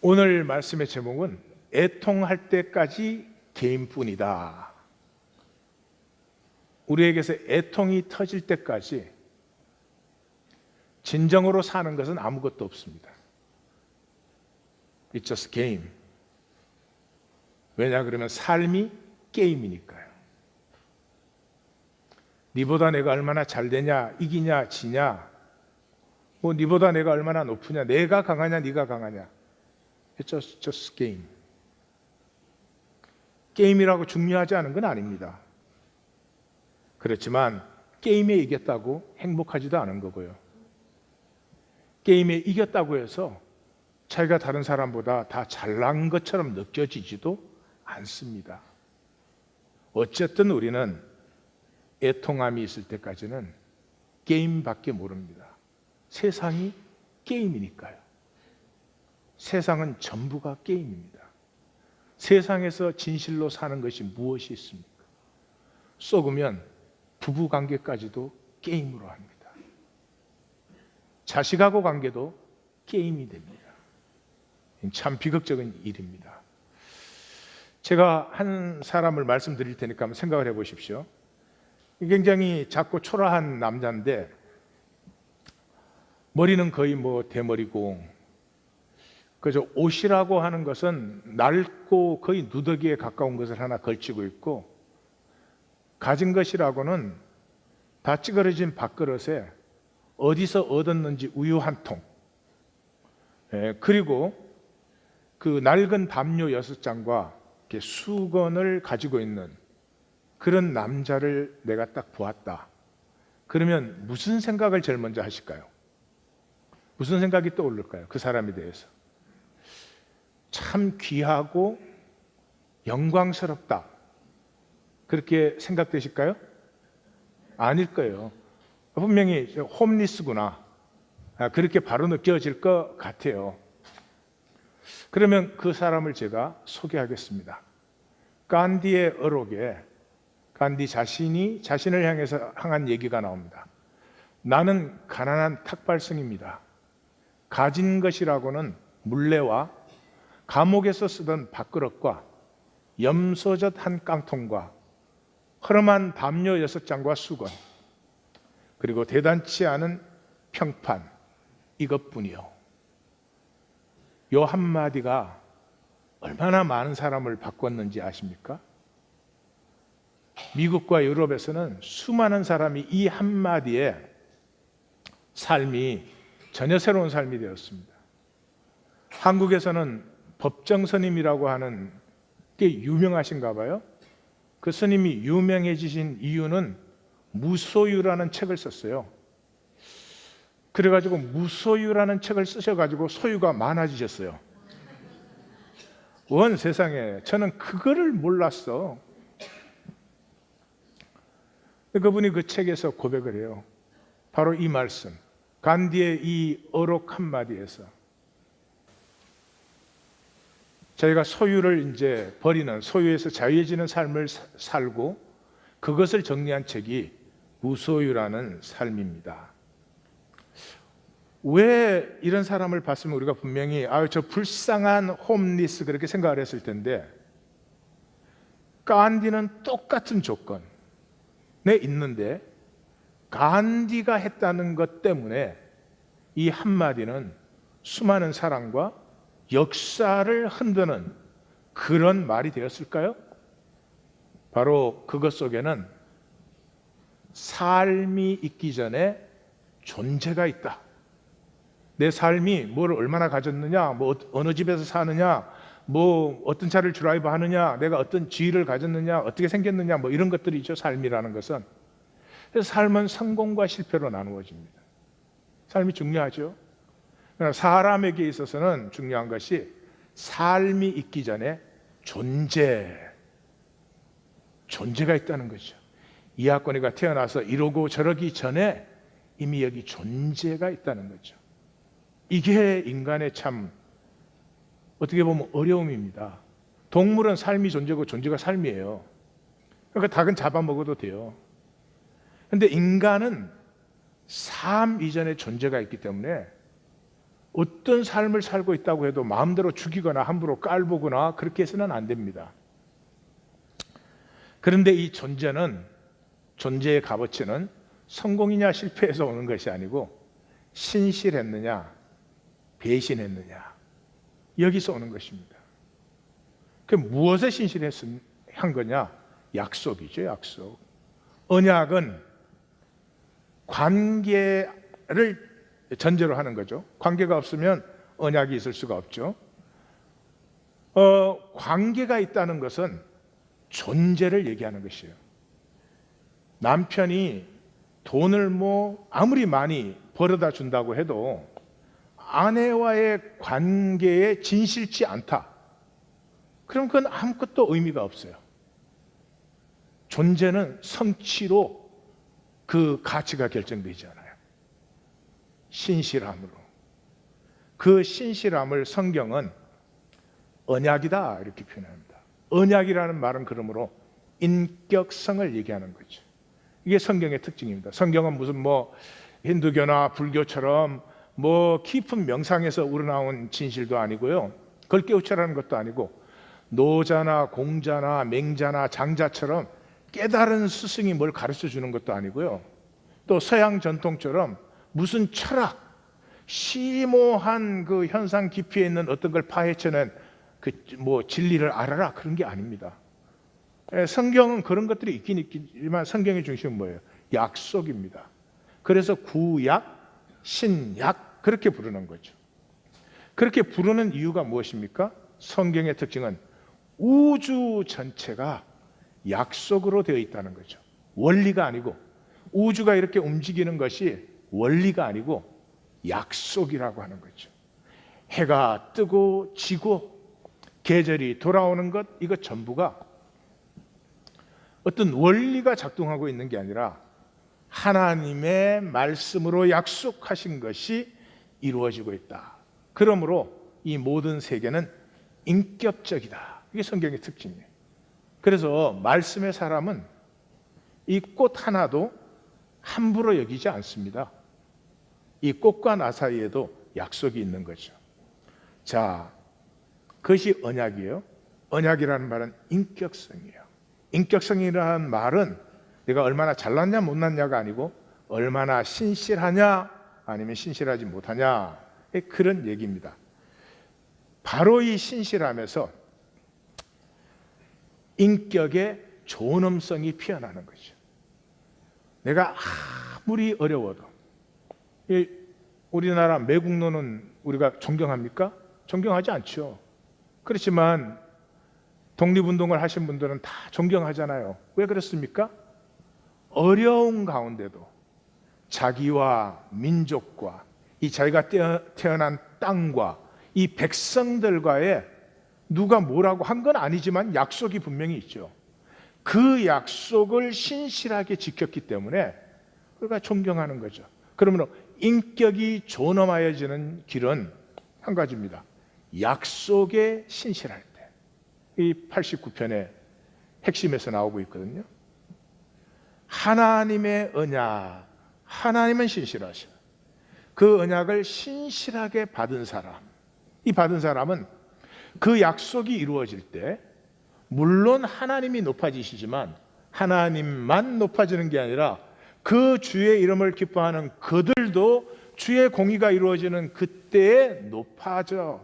오늘 말씀의 제목은 애통할 때까지 개인뿐이다. 우리에게서 애통이 터질 때까지 진정으로 사는 것은 아무것도 없습니다. It's just game. 왜냐 그러면 삶이 게임이니까요. 니보다 내가 얼마나 잘 되냐, 이기냐, 지냐, 뭐 니보다 내가 얼마나 높으냐, 내가 강하냐, 네가 강하냐. It's just game. 게임이라고 중요하지 않은 건 아닙니다. 그렇지만 게임에 이겼다고 행복하지도 않은 거고요. 게임에 이겼다고 해서 자기가 다른 사람보다 다 잘난 것처럼 느껴지지도 않습니다. 어쨌든 우리는 애통함이 있을 때까지는 게임밖에 모릅니다. 세상이 게임이니까요. 세상은 전부가 게임입니다. 세상에서 진실로 사는 것이 무엇이 있습니까? 속으면 부부관계까지도 게임으로 합니다. 자식하고 관계도 게임이 됩니다. 참 비극적인 일입니다. 제가 한 사람을 말씀드릴 테니까 한번 생각을 해보십시오. 굉장히 작고 초라한 남자인데 머리는 거의 뭐 대머리고, 그저 옷이라고 하는 것은 낡고 거의 누더기에 가까운 것을 하나 걸치고 있고, 가진 것이라고는 다 찌그러진 밥그릇에 어디서 얻었는지 우유 한 통, 그리고 그 낡은 담요 6장과 수건을 가지고 있는 그런 남자를 내가 딱 보았다. 그러면 무슨 생각을 제일 먼저 하실까요? 무슨 생각이 떠오를까요? 그 사람에 대해서. 참 귀하고 영광스럽다. 그렇게 생각되실까요? 아닐 거예요. 분명히 홈리스구나. 그렇게 바로 느껴질 것 같아요. 그러면 그 사람을 제가 소개하겠습니다. 간디의 어록에 간디 자신이 자신을 향해서 한 얘기가 나옵니다. 나는 가난한 탁발성입니다. 가진 것이라고는 물레와 감옥에서 쓰던 밥그릇과 염소젓 한 깡통과 허름한 담요 6장과 수건, 그리고 대단치 않은 평판, 이것뿐이요. 요 한마디가 얼마나 많은 사람을 바꿨는지 아십니까? 미국과 유럽에서는 수많은 사람이 이 한마디에 삶이 전혀 새로운 삶이 되었습니다. 한국에서는 법정 스님이라고 하는 게 유명하신가 봐요. 그 스님이 유명해지신 이유는 무소유라는 책을 썼어요. 그래가지고 무소유라는 책을 쓰셔가지고 소유가 많아지셨어요. 원 세상에, 저는 그거를 몰랐어. 그분이 그 책에서 고백을 해요. 바로 이 말씀, 간디의 이 어록 한마디에서 저희가 소유를 이제 버리는, 소유에서 자유해지는 삶을 살고 그것을 정리한 책이 무소유라는 삶입니다. 왜 이런 사람을 봤으면 우리가 분명히 저 불쌍한 홈리스 그렇게 생각을 했을 텐데, 간디는 똑같은 조건에 있는데 간디가 했다는 것 때문에 이 한마디는 수많은 사랑과 역사를 흔드는 그런 말이 되었을까요? 바로 그것 속에는 삶이 있기 전에 존재가 있다. 내 삶이 뭘 얼마나 가졌느냐, 뭐 어느 집에서 사느냐, 뭐 어떤 차를 드라이브 하느냐, 내가 어떤 지위를 가졌느냐, 어떻게 생겼느냐, 뭐 이런 것들이죠. 삶이라는 것은. 그래서 삶은 성공과 실패로 나누어집니다. 삶이 중요하죠. 그러나 사람에게 있어서는 중요한 것이 삶이 있기 전에 존재가 있다는 거죠. 이하권이가 태어나서 이러고 저러기 전에 이미 여기 존재가 있다는 거죠. 이게 인간의 참 어떻게 보면 어려움입니다. 동물은 삶이 존재고 존재가 삶이에요. 그러니까 닭은 잡아먹어도 돼요. 그런데 인간은 삶 이전에 존재가 있기 때문에 어떤 삶을 살고 있다고 해도 마음대로 죽이거나 함부로 깔보거나 그렇게 해서는 안 됩니다. 그런데 이 존재의 값어치는 성공이냐 실패에서 오는 것이 아니고 신실했느냐 배신했느냐 여기서 오는 것입니다. 그 무엇에 신실한 거냐? 약속이죠, 약속. 언약은 관계를 전제로 하는 거죠. 관계가 없으면 언약이 있을 수가 없죠. 관계가 있다는 것은 존재를 얘기하는 것이에요. 남편이 돈을 아무리 많이 벌어다 준다고 해도 아내와의 관계에 진실치 않다. 그럼 그건 아무것도 의미가 없어요. 존재는 성취로 그 가치가 결정되지 않아요. 신실함으로. 그 신실함을 성경은 언약이다 이렇게 표현합니다. 언약이라는 말은 그러므로 인격성을 얘기하는 거죠. 이게 성경의 특징입니다. 성경은 무슨 힌두교나 불교처럼 깊은 명상에서 우러나온 진실도 아니고요. 그걸 깨우쳐라는 것도 아니고 노자나 공자나 맹자나 장자처럼 깨달은 스승이 뭘 가르쳐 주는 것도 아니고요. 또 서양 전통처럼 무슨 철학, 심오한 그 현상 깊이에 있는 어떤 걸 파헤쳐낸 진리를 알아라 그런 게 아닙니다. 성경은 그런 것들이 있긴 있지만 성경의 중심은 뭐예요? 약속입니다. 그래서 구약, 신약 그렇게 부르는 거죠. 그렇게 부르는 이유가 무엇입니까? 성경의 특징은 우주 전체가 약속으로 되어 있다는 거죠. 원리가 아니고 우주가 이렇게 움직이는 것이 원리가 아니고 약속이라고 하는 거죠. 해가 뜨고 지고 계절이 돌아오는 것 이것 전부가 어떤 원리가 작동하고 있는 게 아니라 하나님의 말씀으로 약속하신 것이 이루어지고 있다. 그러므로 이 모든 세계는 인격적이다. 이게 성경의 특징이에요. 그래서 말씀의 사람은 이 꽃 하나도 함부로 여기지 않습니다. 이 꽃과 나 사이에도 약속이 있는 거죠. 자, 그것이 언약이에요. 언약이라는 말은 인격성이에요. 인격성이라는 말은 내가 얼마나 잘났냐 못났냐가 아니고 얼마나 신실하냐 아니면 신실하지 못하냐 그런 얘기입니다. 바로 이 신실함에서 인격의 존엄성이 피어나는 거죠. 내가 아무리 어려워도 우리나라 매국노는 우리가 존경합니까? 존경하지 않죠. 그렇지만 독립운동을 하신 분들은 다 존경하잖아요. 왜 그렇습니까? 어려운 가운데도 자기와 민족과 이 자기가 태어난 땅과 이 백성들과의 누가 뭐라고 한 건 아니지만 약속이 분명히 있죠. 그 약속을 신실하게 지켰기 때문에 우리가 존경하는 거죠. 그러므로 인격이 존엄하여지는 길은 한 가지입니다. 약속에 신실할 때. 이 89편의 핵심에서 나오고 있거든요. 하나님의 언약, 하나님은 신실하셔. 그 언약을 신실하게 받은 사람, 이 받은 사람은 그 약속이 이루어질 때 물론 하나님이 높아지시지만 하나님만 높아지는 게 아니라 그 주의 이름을 기뻐하는 그들도 주의 공의가 이루어지는 그때에 높아진다.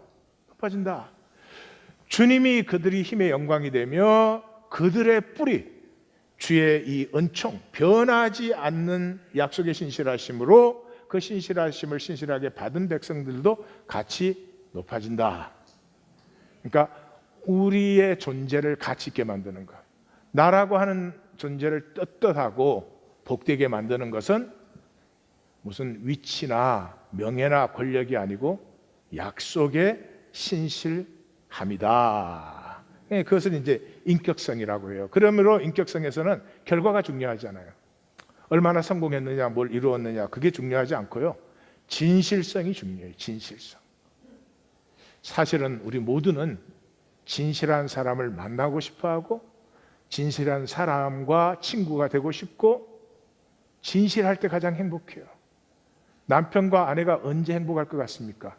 주님이 그들이 힘의 영광이 되며 그들의 뿌리, 주의 이 은총, 변하지 않는 약속의 신실하심으로 그 신실하심을 신실하게 받은 백성들도 같이 높아진다. 그러니까 우리의 존재를 가치 있게 만드는 것, 나라고 하는 존재를 떳떳하고 복되게 만드는 것은 무슨 위치나 명예나 권력이 아니고 약속의 신실함이다. 그것은 이제 인격성이라고 해요. 그러므로 인격성에서는 결과가 중요하지 않아요. 얼마나 성공했느냐, 뭘 이루었느냐 그게 중요하지 않고요. 진실성이 중요해요. 진실성. 사실은 우리 모두는 진실한 사람을 만나고 싶어하고 진실한 사람과 친구가 되고 싶고 진실할 때 가장 행복해요. 남편과 아내가 언제 행복할 것 같습니까?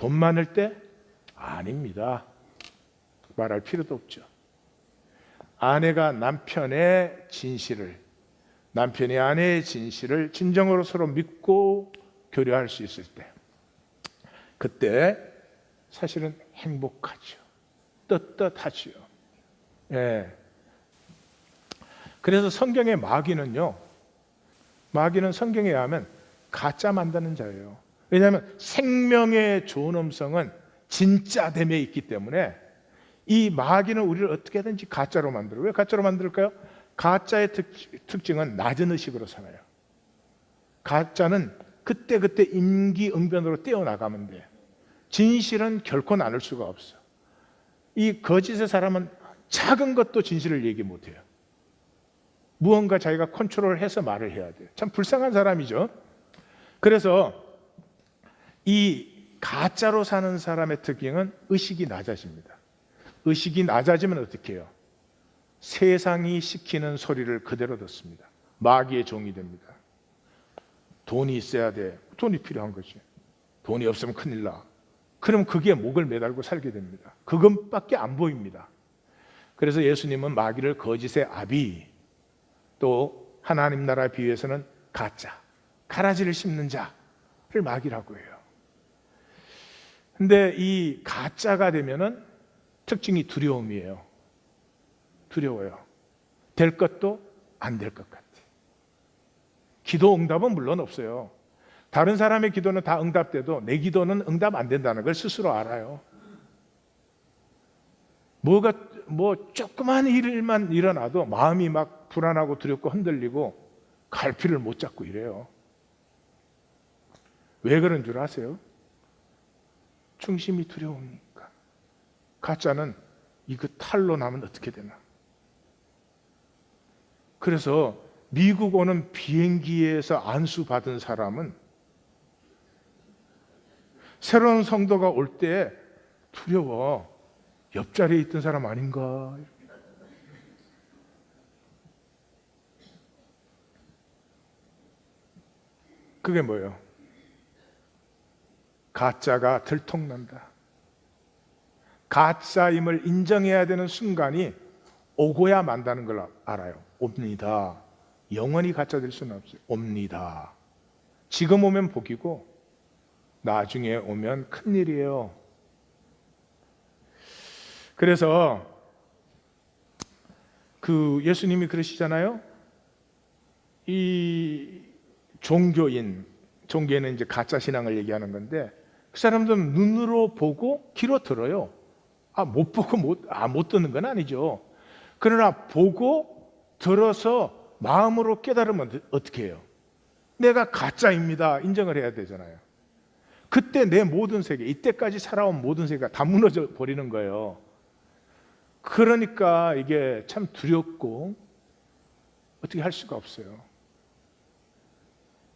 돈 많을 때? 아닙니다. 말할 필요도 없죠. 아내가 남편의 진실을, 남편이 아내의 진실을 진정으로 서로 믿고 교류할 수 있을 때, 그때 사실은 행복하죠. 떳떳하죠. 예. 그래서 성경의 마귀는요, 마귀는 성경에 의하면 가짜 만드는 자예요. 왜냐하면 생명의 존엄성은 진짜됨에 있기 때문에 이 마귀는 우리를 어떻게든지 가짜로 만들어요. 왜 가짜로 만들까요? 가짜의 특징은 낮은 의식으로 살아요. 가짜는 그때그때 임기응변으로 떼어나가면 돼. 진실은 결코 나눌 수가 없어. 이 거짓의 사람은 작은 것도 진실을 얘기 못해요. 무언가 자기가 컨트롤해서 말을 해야 돼요. 참 불쌍한 사람이죠. 그래서 이 가짜로 사는 사람의 특징은 의식이 낮아집니다. 의식이 낮아지면 어떻게 해요? 세상이 시키는 소리를 그대로 듣습니다. 마귀의 종이 됩니다. 돈이 있어야 돼. 돈이 필요한 거지. 돈이 없으면 큰일 나. 그럼 그게 목을 매달고 살게 됩니다. 그것밖에 안 보입니다. 그래서 예수님은 마귀를 거짓의 아비, 또 하나님 나라 비유에서는 가짜, 가라지를 씹는 자를 마귀라고 해요. 근데 이 가짜가 되면은 특징이 두려움이에요. 두려워요. 될 것도 안 될 것 같아. 기도 응답은 물론 없어요. 다른 사람의 기도는 다 응답돼도 내 기도는 응답 안 된다는 걸 스스로 알아요. 뭐 조그만 일만 일어나도 마음이 막 불안하고 두렵고 흔들리고 갈피를 못 잡고 이래요. 왜 그런 줄 아세요? 중심이 두려우니까. 가짜는 이거 탈로 나면 어떻게 되나. 그래서 미국 오는 비행기에서 안수받은 사람은 새로운 성도가 올 때 두려워. 옆자리에 있던 사람 아닌가. 그게 뭐예요? 가짜가 들통난다. 가짜임을 인정해야 되는 순간이 오고야 만다는 걸 알아요. 옵니다. 영원히 가짜 될 수는 없어요. 옵니다. 지금 오면 복이고 나중에 오면 큰일이에요. 그래서 예수님이 그러시잖아요. 이 종교에는 이제 가짜 신앙을 얘기하는 건데, 그 사람들은 눈으로 보고 귀로 들어요. 못 보고 못 듣는 건 아니죠. 그러나 보고 들어서 마음으로 깨달으면 어떻게 해요? 내가 가짜입니다. 인정을 해야 되잖아요. 그때 내 모든 세계, 이때까지 살아온 모든 세계가 다 무너져 버리는 거예요. 그러니까 이게 참 두렵고 어떻게 할 수가 없어요.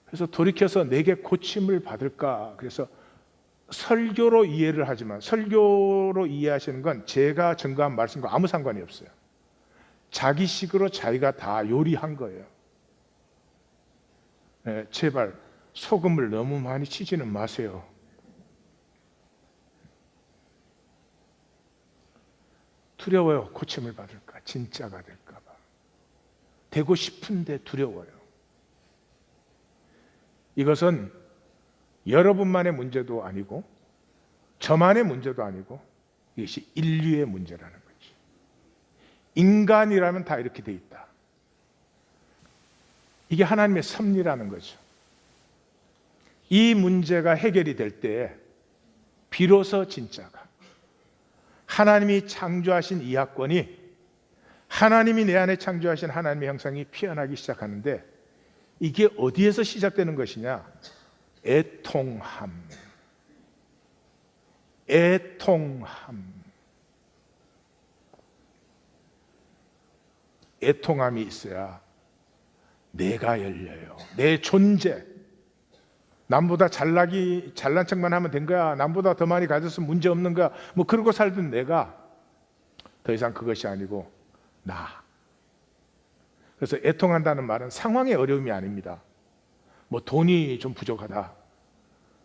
그래서 돌이켜서 내게 고침을 받을까? 그래서 설교로 이해를 하지만, 설교로 이해하시는 건 제가 증거한 말씀과 아무 상관이 없어요. 자기식으로 자기가 다 요리한 거예요. 네, 제발 소금을 너무 많이 치지는 마세요. 두려워요. 고침을 받을까? 진짜가 될까 봐. 되고 싶은데 두려워요. 이것은 여러분만의 문제도 아니고 저만의 문제도 아니고 이것이 인류의 문제라는 거지. 인간이라면 다 이렇게 돼 있다. 이게 하나님의 섭리라는 거죠. 이 문제가 해결이 될 때 비로소 진짜가, 하나님이 창조하신 이 학권이, 하나님이 내 안에 창조하신 하나님의 형상이 피어나기 시작하는데, 이게 어디에서 시작되는 것이냐? 애통함. 애통함이 있어야 내가 열려요. 내 존재. 남보다 잘난 척만 하면 된 거야. 남보다 더 많이 가졌으면 문제 없는 거야. 뭐 그러고 살던 내가 더 이상 그것이 아니고 나. 그래서 애통한다는 말은 상황의 어려움이 아닙니다. 뭐 돈이 좀 부족하다.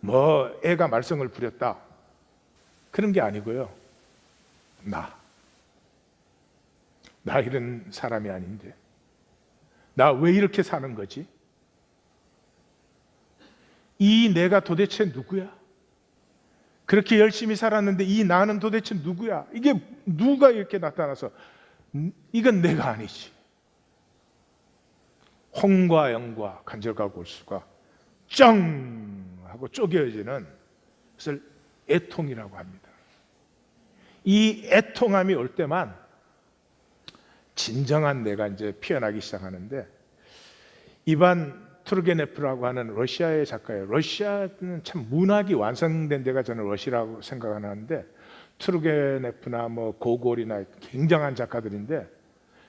뭐 애가 말썽을 부렸다. 그런 게 아니고요. 나 이런 사람이 아닌데, 나 왜 이렇게 사는 거지? 이 내가 도대체 누구야? 그렇게 열심히 살았는데 이 나는 도대체 누구야? 이게 누가 이렇게 나타나서 이건 내가 아니지. 홍과 영과 간절과 골수가 쩡 하고 쪼개어지는 것을 애통이라고 합니다. 이 애통함이 올 때만 진정한 내가 이제 피어나기 시작하는데, 이반 투르게네프라고 하는 러시아의 작가예요. 러시아는 참 문학이 완성된 데가 저는 러시아라고 생각하는데, 투르게네프나 뭐 고골이나 굉장한 작가들인데,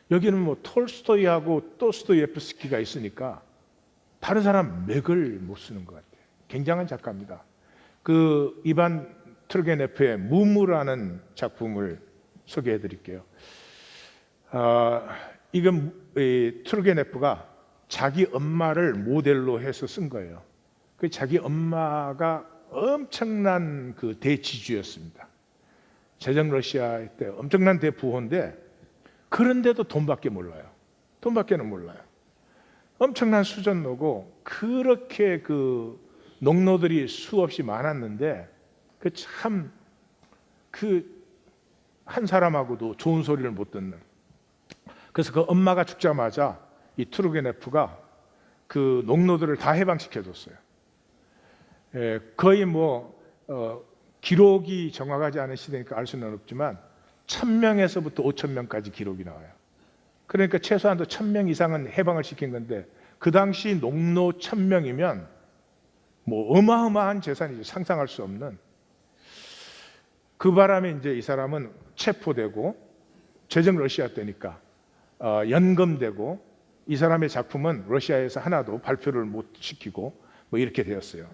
여기는 뭐 톨스토이하고 도스토예프스키가 있으니까 다른 사람 맥을 못 쓰는 것 같아요. 굉장한 작가입니다. 그 이반 투르게네프의 무무라는 작품을 소개해 드릴게요. 이건 투르게네프가 자기 엄마를 모델로 해서 쓴 거예요. 그 자기 엄마가 엄청난 그 대지주였습니다. 제정 러시아 때 엄청난 대부호인데, 그런데도 돈밖에 몰라요. 돈밖에는 몰라요. 엄청난 수전노고, 그렇게 그 농노들이 수없이 많았는데, 그 참 그 한 사람하고도 좋은 소리를 못 듣는. 그래서 그 엄마가 죽자마자 이 투르게네프가 그 농노들을 다 해방시켜 줬어요. 거의 기록이 정확하지 않은 시대니까 알 수는 없지만 1000명에서부터 5000명까지 기록이 나와요. 그러니까 최소한도 1000명 이상은 해방을 시킨 건데, 그 당시 농노 1000명이면 뭐 어마어마한 재산이죠. 상상할 수 없는. 그 바람에 이제 이 사람은 체포되고, 제정 러시아 때니까 연금되고, 이 사람의 작품은 러시아에서 하나도 발표를 못 시키고 뭐 이렇게 되었어요.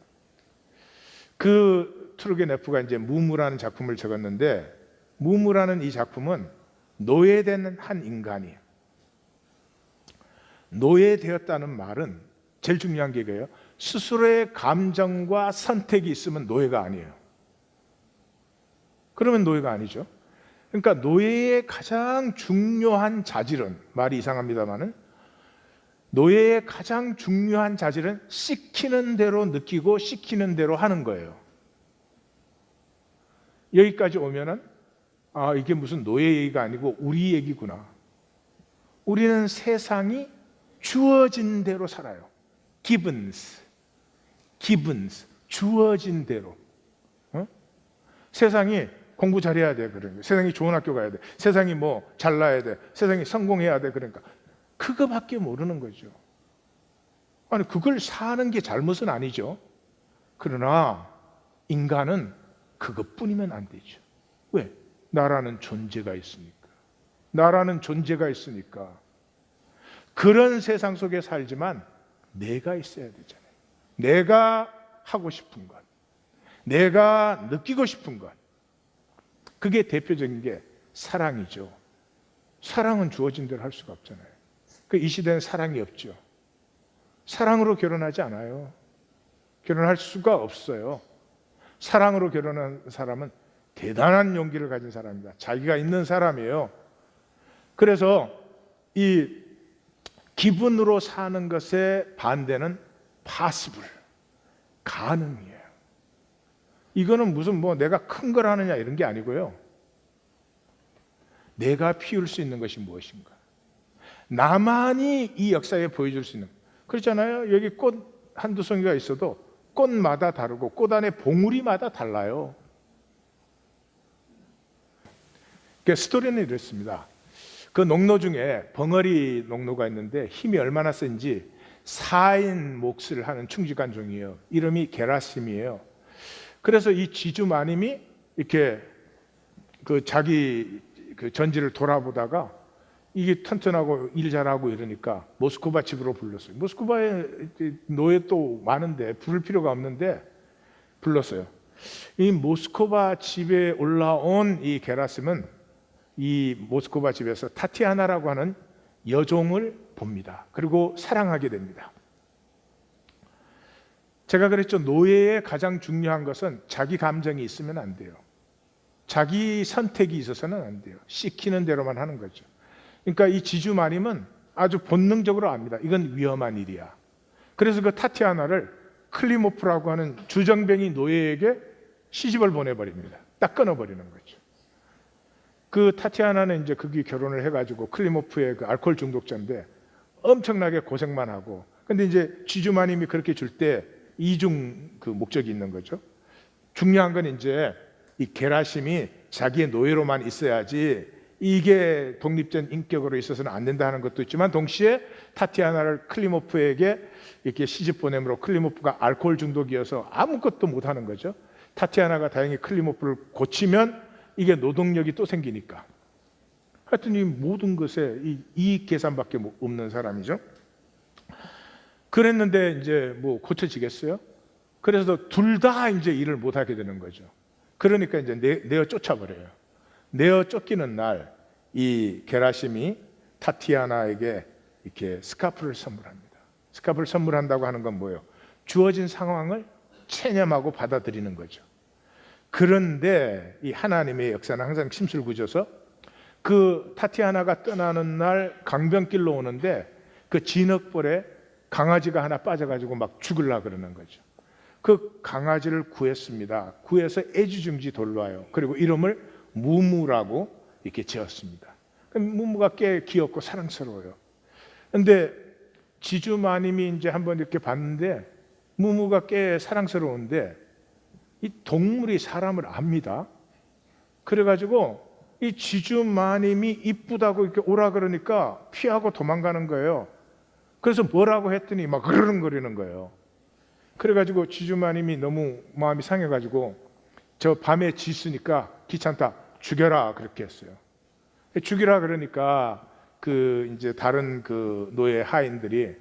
그 투르게네프가 이제 무무라는 작품을 적었는데, 무무라는 이 작품은 노예된 한 인간이, 노예되었다는 말은 제일 중요한 게 이거예요. 스스로의 감정과 선택이 있으면 노예가 아니에요. 그러면 노예가 아니죠. 그러니까 노예의 가장 중요한 자질은, 말이 이상합니다만은, 노예의 가장 중요한 자질은 시키는 대로 느끼고 시키는 대로 하는 거예요. 여기까지 오면은 이게 무슨 노예 얘기가 아니고 우리 얘기구나. 우리는 세상이 주어진 대로 살아요. Givens, 주어진 대로. 세상이 공부 잘해야 돼, 그러니까. 세상이 좋은 학교 가야 돼. 세상이 뭐 잘나야 돼. 세상이 성공해야 돼. 그러니까 그거밖에 모르는 거죠. 아니, 그걸 사는 게 잘못은 아니죠. 그러나 인간은 그것뿐이면 안 되죠. 왜? 나라는 존재가 있으니까. 나라는 존재가 있으니까. 그런 세상 속에 살지만 내가 있어야 되잖아요. 내가 하고 싶은 것, 내가 느끼고 싶은 것. 그게 대표적인 게 사랑이죠. 사랑은 주어진 대로 할 수가 없잖아요. 이 시대는 사랑이 없죠. 사랑으로 결혼하지 않아요. 결혼할 수가 없어요. 사랑으로 결혼한 사람은 대단한 용기를 가진 사람입니다. 자기가 있는 사람이에요. 그래서 이 기분으로 사는 것의 반대는 possible, 가능이에요. 이거는 무슨 내가 큰 걸 하느냐 이런 게 아니고요. 내가 피울 수 있는 것이 무엇인가? 나만이 이 역사에 보여줄 수 있는. 그렇잖아요. 여기 꽃 한두 송이가 있어도 꽃마다 다르고 꽃 안에 봉우리마다 달라요. 스토리는 이렇습니다. 그 농노 중에 벙어리 농노가 있는데 힘이 얼마나 센지 4인 몫을 하는 충직관종이에요. 이름이 게라심이에요. 그래서 이 지주 마님이 이렇게 그 자기 그 전지를 돌아보다가 이게 튼튼하고 일 잘하고 이러니까 모스크바 집으로 불렀어요. 모스크바에 노예 또 많은데 부를 필요가 없는데 불렀어요. 이 모스크바 집에 올라온 이 게라심은 이 모스크바 집에서 타티아나라고 하는 여종을 봅니다. 그리고 사랑하게 됩니다. 제가 그랬죠. 노예의 가장 중요한 것은 자기 감정이 있으면 안 돼요. 자기 선택이 있어서는 안 돼요. 시키는 대로만 하는 거죠. 그러니까 이 지주마님은 아주 본능적으로 압니다. 이건 위험한 일이야. 그래서 그 타티아나를 클리모프라고 하는 주정뱅이 노예에게 시집을 보내버립니다. 딱 끊어버리는 거죠. 그 타티아나는 이제 거기 결혼을 해가지고 클리모프의 그 알코올 중독자인데 엄청나게 고생만 하고, 근데 이제 지주마님이 그렇게 줄 때 이중 그 목적이 있는 거죠. 중요한 건 이제 이 게라심이 자기의 노예로만 있어야지 이게 독립된 인격으로 있어서는 안 된다는 것도 있지만, 동시에 타티아나를 클리모프에게 이렇게 시집 보내므로 클리모프가 알코올 중독이어서 아무것도 못하는 거죠. 타티아나가 다행히 클리모프를 고치면 이게 노동력이 또 생기니까. 하여튼 이 모든 것에 이 이익 계산밖에 없는 사람이죠. 그랬는데 이제 뭐 고쳐지겠어요? 그래서 둘 다 이제 일을 못하게 되는 거죠. 그러니까 이제 내어 쫓아버려요. 내어 쫓기는 날 이 게라심이 타티아나에게 이렇게 스카프를 선물합니다. 스카프를 선물한다고 하는 건 뭐예요? 주어진 상황을 체념하고 받아들이는 거죠. 그런데 이 하나님의 역사는 항상 심술궂어서 그 타티아나가 떠나는 날 강변길로 오는데 그 진흙볼에 강아지가 하나 빠져가지고 막 죽으려고 그러는 거죠. 그 강아지를 구했습니다. 구해서 애지중지 돌봐요. 그리고 이름을 무무라고 이렇게 지었습니다. 무무가 꽤 귀엽고 사랑스러워요. 그런데 지주마님이 이제 한번 이렇게 봤는데 무무가 꽤 사랑스러운데 이 동물이 사람을 압니다. 그래가지고 이 지주마님이 이쁘다고 이렇게 오라 그러니까 피하고 도망가는 거예요. 그래서 뭐라고 했더니 막 그르릉거리는 거예요. 그래가지고 지주마님이 너무 마음이 상해가지고 저 밤에 짖으니까 귀찮다, 죽여라 그렇게 했어요. 죽이라 그러니까 그 이제 다른 그 노예 하인들이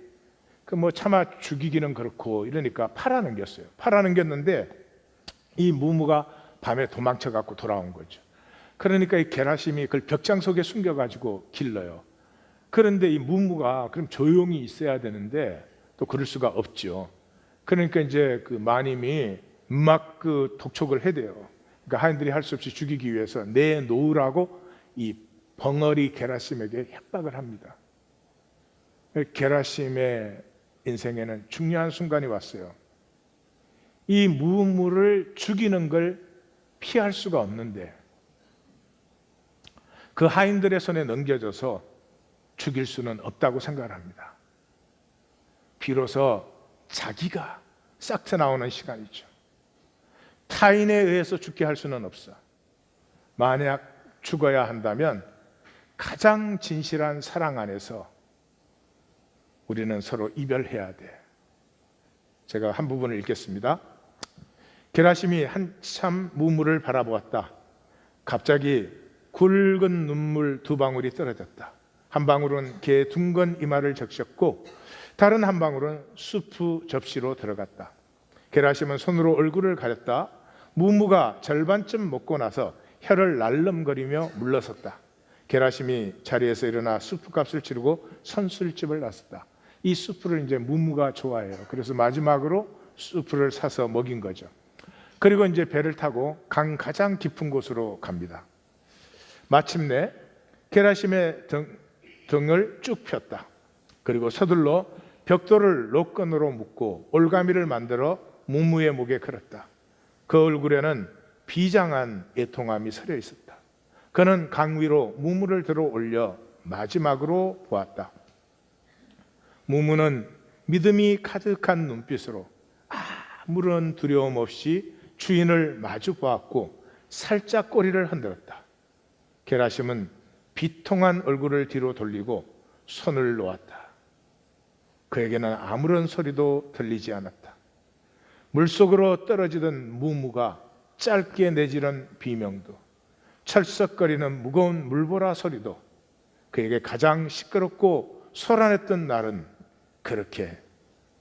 그 뭐 차마 죽이기는 그렇고 이러니까 팔아넘겼어요. 팔아넘겼는데 이 무무가 밤에 도망쳐 갖고 돌아온 거죠. 그러니까 이 게라심이 그걸 벽장 속에 숨겨가지고 길러요. 그런데 이 무무가 그럼 조용히 있어야 되는데 또 그럴 수가 없죠. 그러니까 이제 그 마님이 막 그 독촉을 해대요. 그러니까 하인들이 할 수 없이 죽이기 위해서 내놓으라고 이 벙어리 게라심에게 협박을 합니다. 게라심의 인생에는 중요한 순간이 왔어요. 이 무무를 죽이는 걸 피할 수가 없는데 그 하인들의 손에 넘겨져서 죽일 수는 없다고 생각을 합니다. 비로소 자기가 싹트 나오는 시간이죠. 타인에 의해서 죽게 할 수는 없어. 만약 죽어야 한다면 가장 진실한 사랑 안에서 우리는 서로 이별해야 돼. 제가 한 부분을 읽겠습니다. 게라심이 한참 무무를 바라보았다. 갑자기 굵은 눈물 두 방울이 떨어졌다. 한 방울은 개의 둥근 이마를 적셨고 다른 한 방울은 수프 접시로 들어갔다. 게라심은 손으로 얼굴을 가렸다. 무무가 절반쯤 먹고 나서 혀를 날름거리며 물러섰다. 게라심이 자리에서 일어나 수프 값을 치르고 선술집을 나섰다. 이 수프를 이제 무무가 좋아해요. 그래서 마지막으로 수프를 사서 먹인 거죠. 그리고 이제 배를 타고 강 가장 깊은 곳으로 갑니다. 마침내 게라심의 등을 쭉 폈다. 그리고 서둘러 벽돌을 노끈으로 묶고 올가미를 만들어 무무의 목에 걸었다. 그 얼굴에는 비장한 애통함이 서려 있었다. 그는 강 위로 무무를 들어 올려 마지막으로 보았다. 무무는 믿음이 가득한 눈빛으로 아무런 두려움 없이 주인을 마주 보았고 살짝 꼬리를 흔들었다. 게라심은 비통한 얼굴을 뒤로 돌리고 손을 놓았다. 그에게는 아무런 소리도 들리지 않았다. 물속으로 떨어지던 무무가 짧게 내지른 비명도 철썩거리는 무거운 물보라 소리도 그에게 가장 시끄럽고 소란했던 날은 그렇게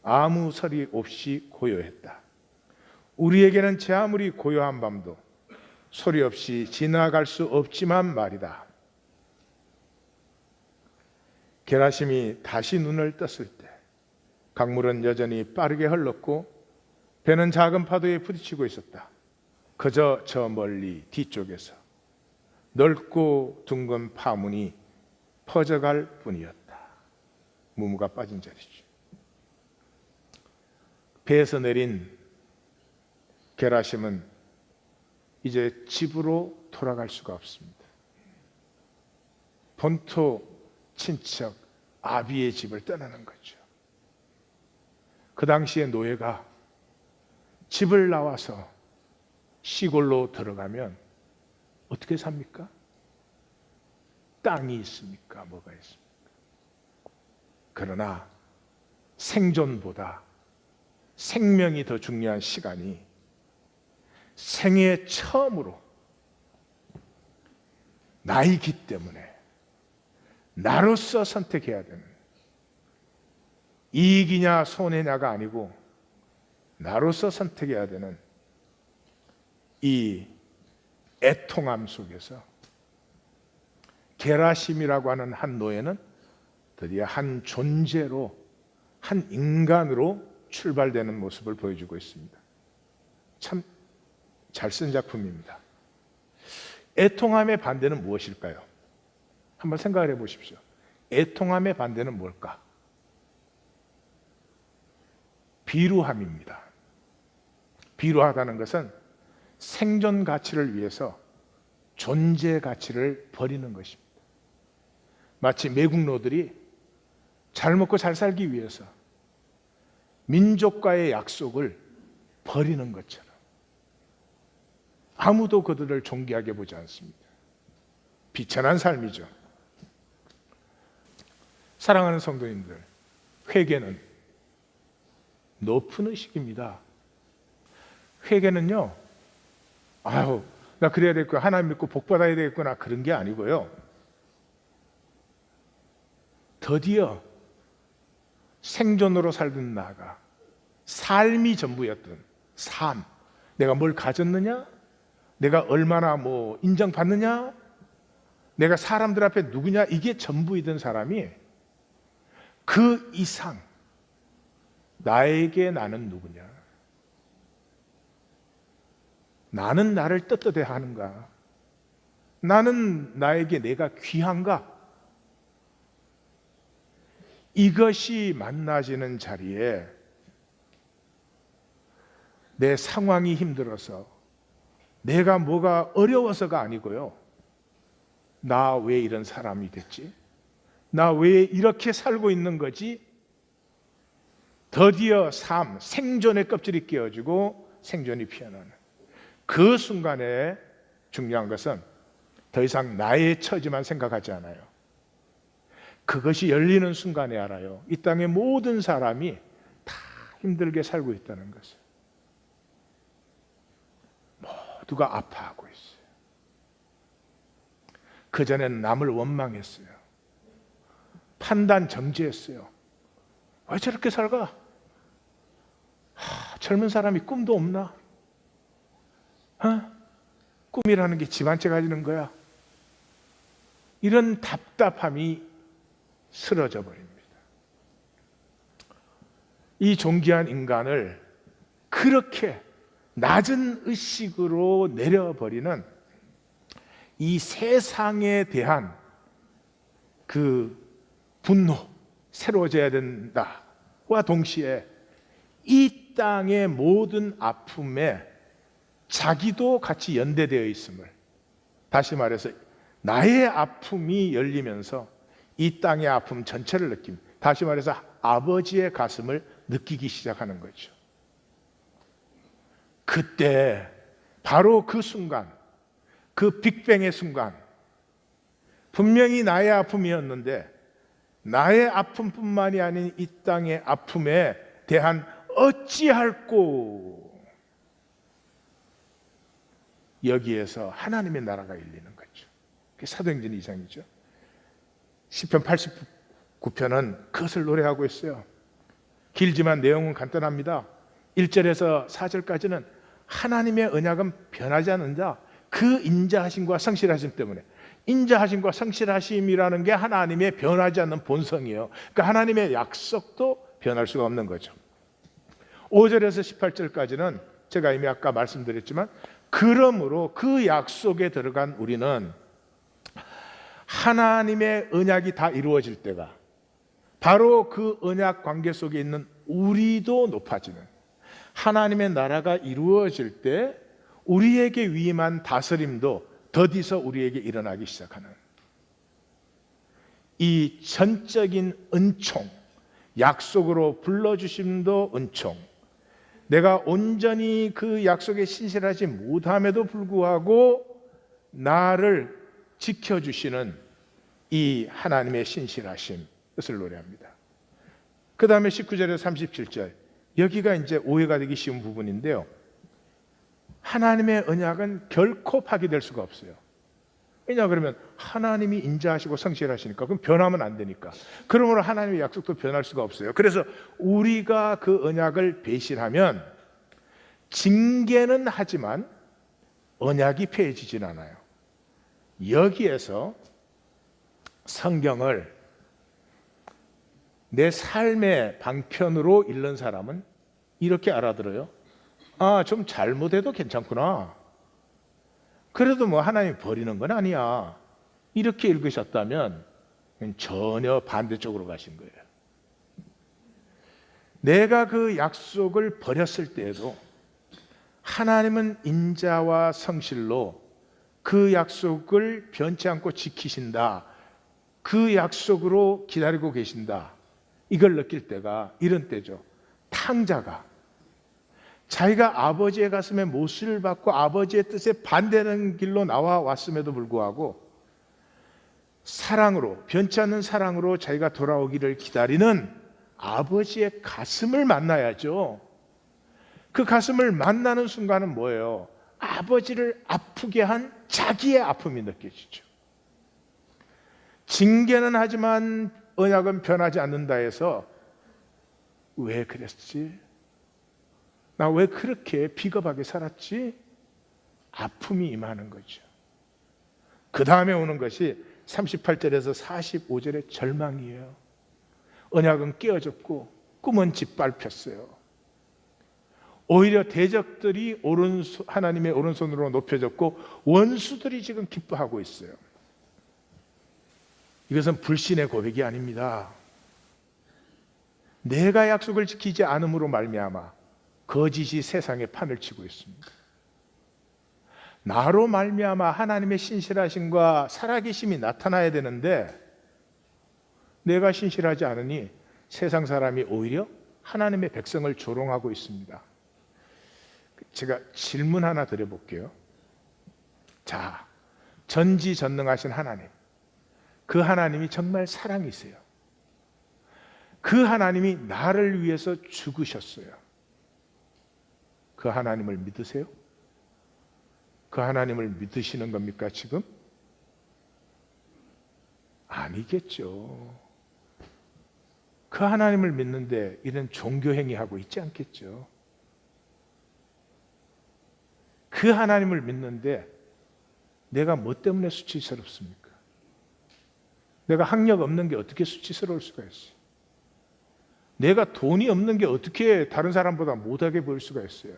아무 소리 없이 고요했다. 우리에게는 제 아무리 고요한 밤도 소리 없이 지나갈 수 없지만 말이다. 게라심이 다시 눈을 떴을 때 강물은 여전히 빠르게 흘렀고 배는 작은 파도에 부딪히고 있었다. 그저 저 멀리 뒤쪽에서 넓고 둥근 파문이 퍼져갈 뿐이었다. 무무가 빠진 자리죠. 배에서 내린 게라심은 이제 집으로 돌아갈 수가 없습니다. 본토 친척 아비의 집을 떠나는 거죠. 그 당시에 노예가 집을 나와서 시골로 들어가면 어떻게 삽니까? 땅이 있습니까? 뭐가 있습니까? 그러나 생존보다 생명이 더 중요한 시간이 생애 처음으로 나이기 때문에 나로서 선택해야 되는, 이익이냐 손해냐가 아니고 나로서 선택해야 되는 이 애통함 속에서 게라심이라고 하는 한 노예는 드디어 한 존재로, 한 인간으로 출발되는 모습을 보여주고 있습니다. 참 잘 쓴 작품입니다. 애통함의 반대는 무엇일까요? 한번 생각을 해보십시오. 애통함의 반대는 뭘까? 비루함입니다. 비루하다는 것은 생존 가치를 위해서 존재 가치를 버리는 것입니다. 마치 매국노들이 잘 먹고 잘 살기 위해서 민족과의 약속을 버리는 것처럼 아무도 그들을 존귀하게 보지 않습니다. 비천한 삶이죠. 사랑하는 성도님들, 회개는 높은 의식입니다. 회개는요, 아유, 나 그래야 되겠구나, 하나님 믿고 복 받아야 되겠구나, 그런 게 아니고요. 드디어 생존으로 살던 나가 삶이 전부였던 삶, 내가 뭘 가졌느냐, 내가 얼마나 인정받느냐, 내가 사람들 앞에 누구냐, 이게 전부이던 사람이 그 이상 나에게 나는 누구냐, 나는 나를 떳떳해 하는가, 나는 나에게 내가 귀한가, 이것이 만나지는 자리에 내 상황이 힘들어서, 내가 뭐가 어려워서가 아니고요, 나 왜 이런 사람이 됐지? 나 왜 이렇게 살고 있는 거지? 드디어 삶, 생존의 껍질이 끼어지고 생존이 피어나는 그 순간에 중요한 것은 더 이상 나의 처지만 생각하지 않아요. 그것이 열리는 순간에 알아요. 이 땅의 모든 사람이 다 힘들게 살고 있다는 것을. 모두가 아파하고 있어요. 그전에는 남을 원망했어요. 판단 정지했어요. 왜 저렇게 살까? 젊은 사람이 꿈도 없나? 꿈이라는 게 집 한 채 가지는 거야. 이런 답답함이 쓰러져 버립니다. 이 존귀한 인간을 그렇게 낮은 의식으로 내려버리는 이 세상에 대한 그 분노, 새로워져야 된다와 동시에 이 땅의 모든 아픔에 자기도 같이 연대되어 있음을, 다시 말해서 나의 아픔이 열리면서 이 땅의 아픔 전체를 느낍니다. 다시 말해서 아버지의 가슴을 느끼기 시작하는 거죠. 그때 바로 그 순간, 그 빅뱅의 순간, 분명히 나의 아픔이었는데 나의 아픔뿐만이 아닌 이 땅의 아픔에 대한 어찌할꼬, 여기에서 하나님의 나라가 열리는 거죠. 그게 사도행전 2장이죠. 시편 89편은 그것을 노래하고 있어요. 길지만 내용은 간단합니다. 1절에서 4절까지는 하나님의 언약은 변하지 않는 자, 그 인자하심과 성실하심 때문에, 인자하심과 성실하심이라는 게 하나님의 변하지 않는 본성이에요. 그러니까 하나님의 약속도 변할 수가 없는 거죠. 5절에서 18절까지는 제가 이미 아까 말씀드렸지만 그러므로 그 약속에 들어간 우리는 하나님의 언약이 다 이루어질 때가 바로 그 언약 관계 속에 있는 우리도 높아지는, 하나님의 나라가 이루어질 때 우리에게 위임한 다스림도 더디서 우리에게 일어나기 시작하는 이 전적인 은총, 약속으로 불러주심도 은총, 내가 온전히 그 약속에 신실하지 못함에도 불구하고 나를 지켜주시는 이 하나님의 신실하심, 것을 노래합니다. 그 다음에 19절에서 37절, 여기가 이제 오해가 되기 쉬운 부분인데요. 하나님의 언약은 결코 파기될 수가 없어요. 왜냐 그러면 하나님이 인자하시고 성실하시니까, 그럼 변하면 안 되니까. 그러므로 하나님의 약속도 변할 수가 없어요. 그래서 우리가 그 언약을 배신하면 징계는 하지만 언약이 폐해지진 않아요. 여기에서 성경을 내 삶의 방편으로 읽는 사람은 이렇게 알아들어요. 아, 좀 잘못해도 괜찮구나. 그래도 뭐 하나님이 버리는 건 아니야. 이렇게 읽으셨다면 전혀 반대쪽으로 가신 거예요. 내가 그 약속을 버렸을 때에도 하나님은 인자와 성실로 그 약속을 변치 않고 지키신다. 그 약속으로 기다리고 계신다. 이걸 느낄 때가 이런 때죠. 탕자가 자기가 아버지의 가슴에 못을 받고 아버지의 뜻에 반대하는 길로 나와 왔음에도 불구하고 사랑으로, 변치 않는 사랑으로 자기가 돌아오기를 기다리는 아버지의 가슴을 만나야죠. 그 가슴을 만나는 순간은 뭐예요? 아버지를 아프게 한 자기의 아픔이 느껴지죠. 징계는 하지만 언약은 변하지 않는다 해서 왜 그랬지? 나 왜 그렇게 비겁하게 살았지? 아픔이 임하는 거죠. 그 다음에 오는 것이 38절에서 45절의 절망이에요. 언약은 깨어졌고 꿈은 짓밟혔어요. 오히려 대적들이 하나님의 오른손으로 높여졌고 원수들이 지금 기뻐하고 있어요. 이것은 불신의 고백이 아닙니다. 내가 약속을 지키지 않음으로 말미암아 거짓이 세상에 판을 치고 있습니다. 나로 말미암아 하나님의 신실하심과 살아계심이 나타나야 되는데 내가 신실하지 않으니 세상 사람이 오히려 하나님의 백성을 조롱하고 있습니다. 제가 질문 하나 드려볼게요. 자, 전지전능하신 하나님, 그 하나님이 정말 사랑이세요. 그 하나님이 나를 위해서 죽으셨어요. 그 하나님을 믿으세요? 그 하나님을 믿으시는 겁니까 지금? 아니겠죠. 그 하나님을 믿는데 이런 종교행위하고 있지 않겠죠. 그 하나님을 믿는데 내가 뭐 때문에 수치스럽습니까? 내가 학력 없는 게 어떻게 수치스러울 수가 있어요? 내가 돈이 없는 게 어떻게 다른 사람보다 못하게 보일 수가 있어요?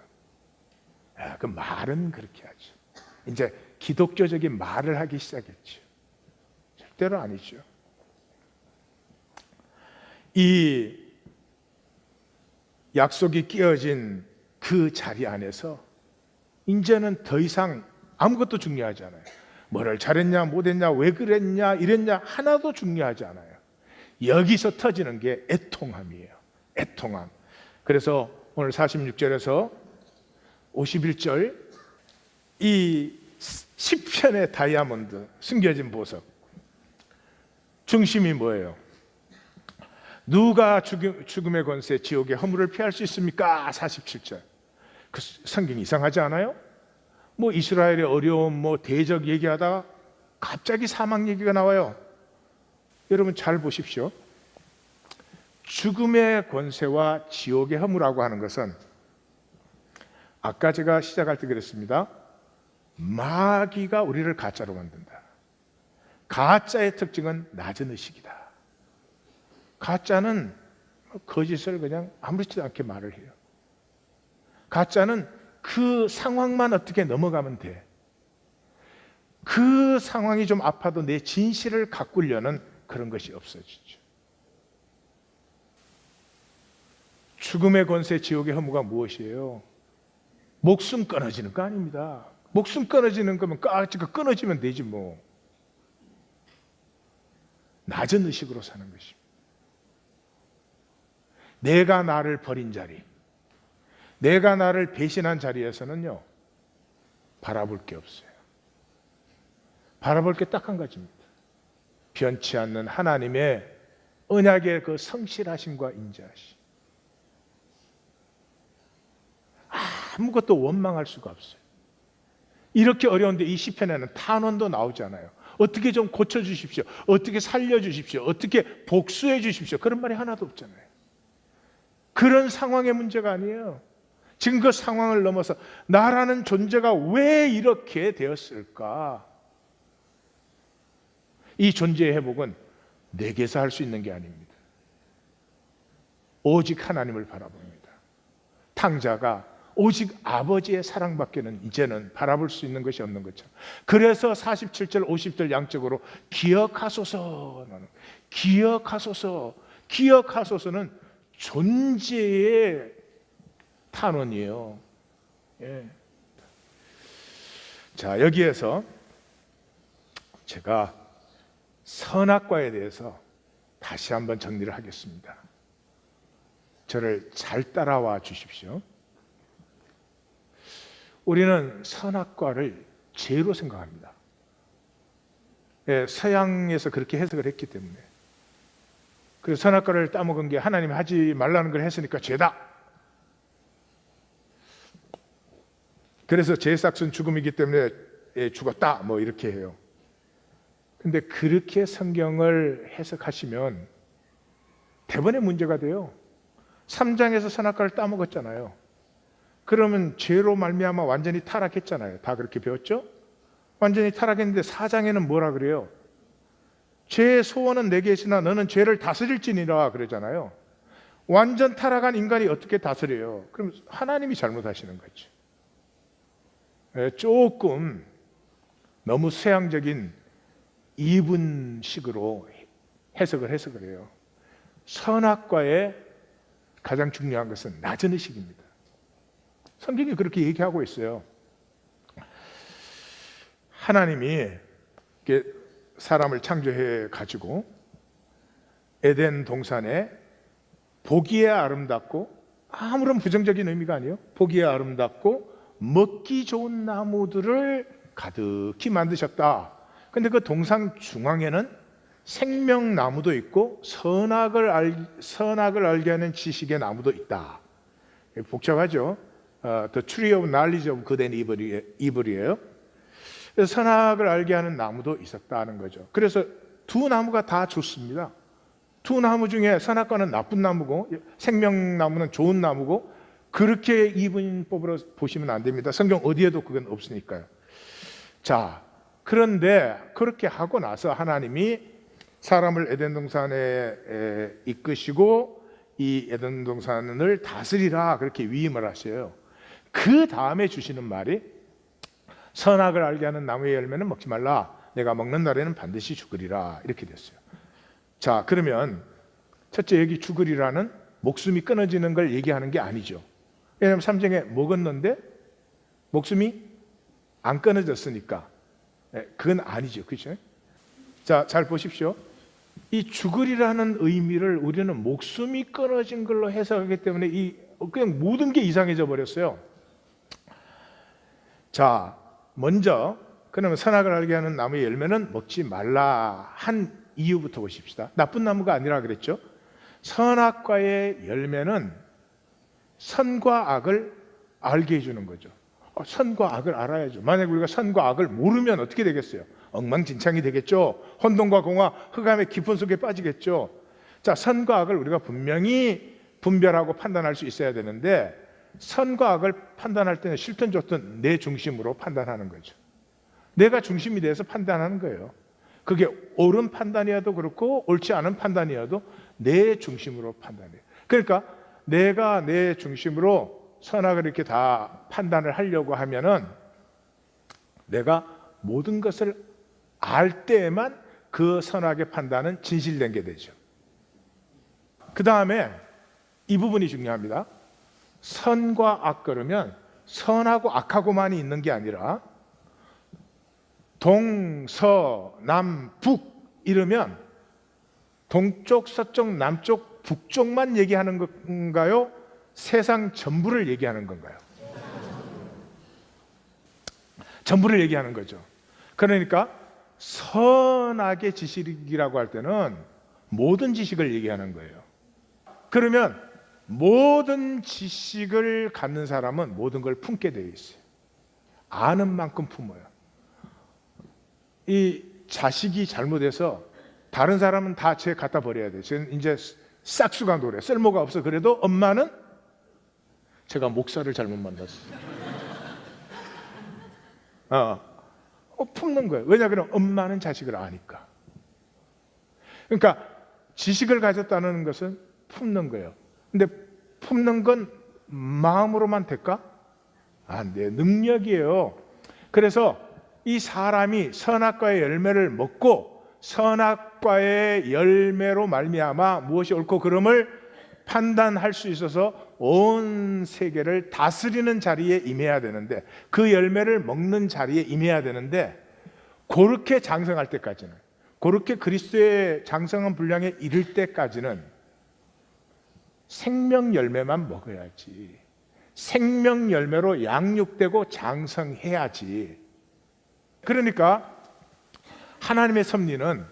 그 말은 그렇게 하죠. 이제 기독교적인 말을 하기 시작했죠. 절대로 아니죠. 이 약속이 끼어진 그 자리 안에서 이제는 더 이상 아무것도 중요하지 않아요. 뭐를 잘했냐 못했냐 왜 그랬냐 이랬냐 하나도 중요하지 않아요. 여기서 터지는 게 애통함이에요. 애통함. 그래서 오늘 46절에서 51절 이 시편의 다이아몬드, 숨겨진 보석 중심이 뭐예요? 누가 죽음의 권세 지옥의 허물을 피할 수 있습니까? 47절. 그 성경 이상하지 않아요? 뭐 이스라엘의 어려움, 뭐 대적 얘기하다가 갑자기 사망 얘기가 나와요. 여러분 잘 보십시오. 죽음의 권세와 지옥의 허물이라고 하는 것은 아까 제가 시작할 때 그랬습니다. 마귀가 우리를 가짜로 만든다. 가짜의 특징은 낮은 의식이다. 가짜는 거짓을 그냥 아무렇지도 않게 말을 해요. 가짜는 그 상황만 어떻게 넘어가면 돼. 그 상황이 좀 아파도 내 진실을 가꾸려는 그런 것이 없어지죠. 죽음의 권세, 지옥의 허무가 무엇이에요? 목숨 끊어지는 거 아닙니다. 목숨 끊어지는 거면 끊어지면 되지 뭐. 낮은 의식으로 사는 것입니다. 내가 나를 버린 자리, 내가 나를 배신한 자리에서는요, 바라볼 게 없어요. 바라볼 게 딱 한 가지입니다. 변치 않는 하나님의 언약의 그 성실하심과 인자하심. 아무것도 원망할 수가 없어요. 이렇게 어려운데 이 시편에는 탄원도 나오잖아요. 어떻게 좀 고쳐주십시오. 어떻게 살려주십시오. 어떻게 복수해 주십시오. 그런 말이 하나도 없잖아요. 그런 상황의 문제가 아니에요. 지금 그 상황을 넘어서 나라는 존재가 왜 이렇게 되었을까? 이 존재의 회복은 내게서 할 수 있는 게 아닙니다. 오직 하나님을 바라봅니다. 탕자가 오직 아버지의 사랑밖에는 이제는 바라볼 수 있는 것이 없는 것처럼. 그래서 47절 50절 양쪽으로 기억하소서. 기억하소서. 기억하소서는 존재의 탄원이에요. 예. 자, 여기에서 제가 선악과에 대해서 다시 한번 정리를 하겠습니다. 저를 잘 따라와 주십시오. 우리는 선악과를 죄로 생각합니다. 예, 서양에서 그렇게 해석을 했기 때문에. 그래서 선악과를 따먹은 게 하나님이 하지 말라는 걸 했으니까 죄다. 그래서 죄의 삭은 죽음이기 때문에 죽었다. 뭐 이렇게 해요. 근데 그렇게 성경을 해석하시면 대번에 문제가 돼요. 3장에서 선악과를 따먹었잖아요. 그러면 죄로 말미암아 완전히 타락했잖아요. 다 그렇게 배웠죠? 완전히 타락했는데 4장에는 뭐라 그래요? 죄의 소원은 내게 있으나 너는 죄를 다스릴지니라 그러잖아요. 완전 타락한 인간이 어떻게 다스려요? 그럼 하나님이 잘못하시는 거죠. 조금 너무 서양적인 이분식으로 해석을 해서 그래요. 선악과의 가장 중요한 것은 낮은 의식입니다. 성경이 그렇게 얘기하고 있어요. 하나님이 사람을 창조해 가지고 에덴 동산에 보기에 아름답고, 아무런 부정적인 의미가 아니에요. 보기에 아름답고 먹기 좋은 나무들을 가득히 만드셨다. 근데 그 동산 중앙에는 생명나무도 있고 선악을 알게 하는 지식의 나무도 있다. 복잡하죠. The Tree of Knowledge of Good and Evil이에요. 그래서 선악을 알게 하는 나무도 있었다는 거죠. 그래서 두 나무가 다 좋습니다. 두 나무 중에 선악과는 나쁜 나무고 생명나무는 좋은 나무고, 그렇게 이분법으로 보시면 안 됩니다. 성경 어디에도 그건 없으니까요. 자, 그런데 그렇게 하고 나서 하나님이 사람을 에덴 동산에 이끄시고 이 에덴 동산을 다스리라 그렇게 위임을 하셔요. 그 다음에 주시는 말이 선악을 알게 하는 나무의 열매는 먹지 말라. 내가 먹는 날에는 반드시 죽으리라. 이렇게 됐어요. 자, 그러면 첫째, 여기 죽으리라는 목숨이 끊어지는 걸 얘기하는 게 아니죠. 왜냐하면 3장에 먹었는데 목숨이 안 끊어졌으니까 그건 아니죠. 그렇죠? 자, 잘 보십시오. 이 죽으리라는 의미를 우리는 목숨이 끊어진 걸로 해석하기 때문에 그냥 모든 게 이상해져 버렸어요. 자, 먼저 그러면 선악을 알게 하는 나무의 열매는 먹지 말라 한 이유부터 보십시다. 나쁜 나무가 아니라 그랬죠. 선악과의 열매는 선과 악을 알게 해주는 거죠. 선과 악을 알아야죠. 만약 우리가 선과 악을 모르면 어떻게 되겠어요? 엉망진창이 되겠죠. 혼돈과 공화, 흑암의 깊은 속에 빠지겠죠. 자, 선과 악을 우리가 분명히 분별하고 판단할 수 있어야 되는데, 선과 악을 판단할 때는 싫든 좋든 내 중심으로 판단하는 거죠. 내가 중심이 돼서 판단하는 거예요. 그게 옳은 판단이어도 그렇고 옳지 않은 판단이어도 내 중심으로 판단해요. 그러니까 내가 내 중심으로 선악을 이렇게 다 판단을 하려고 하면은 내가 모든 것을 알 때에만 그 선악의 판단은 진실된 게 되죠. 그 다음에 이 부분이 중요합니다. 선과 악 그러면 선하고 악하고만이 있는 게 아니라 동, 서, 남, 북 이러면 동쪽, 서쪽, 남쪽, 북쪽만 얘기하는 건가요? 세상 전부를 얘기하는 건가요? 전부를 얘기하는 거죠. 그러니까 선악의 지식이라고 할 때는 모든 지식을 얘기하는 거예요. 그러면 모든 지식을 갖는 사람은 모든 걸 품게 되어 있어요. 아는 만큼 품어요. 이 자식이 잘못해서 다른 사람은 다 쟤 갖다 버려야 돼. 쟤는 이제 싹수가 노래 쓸모가 없어. 그래도 엄마는 제가 목사를 잘못 만났어요. 품는 거예요. 왜냐 그러면 엄마는 자식을 아니까. 그러니까 지식을 가졌다는 것은 품는 거예요. 근데 품는 건 마음으로만 될까? 안 돼. 능력이에요. 그래서 이 사람이 선악과의 열매를 먹고 선악과의 열매로 말미암아 무엇이 옳고 그름을 판단할 수 있어서 온 세계를 다스리는 자리에 임해야 되는데, 그 열매를 먹는 자리에 임해야 되는데, 그렇게 장성할 때까지는, 그렇게 그리스도의 장성한 분량에 이를 때까지는 생명 열매만 먹어야지, 생명 열매로 양육되고 장성해야지. 그러니까 하나님의 섭리는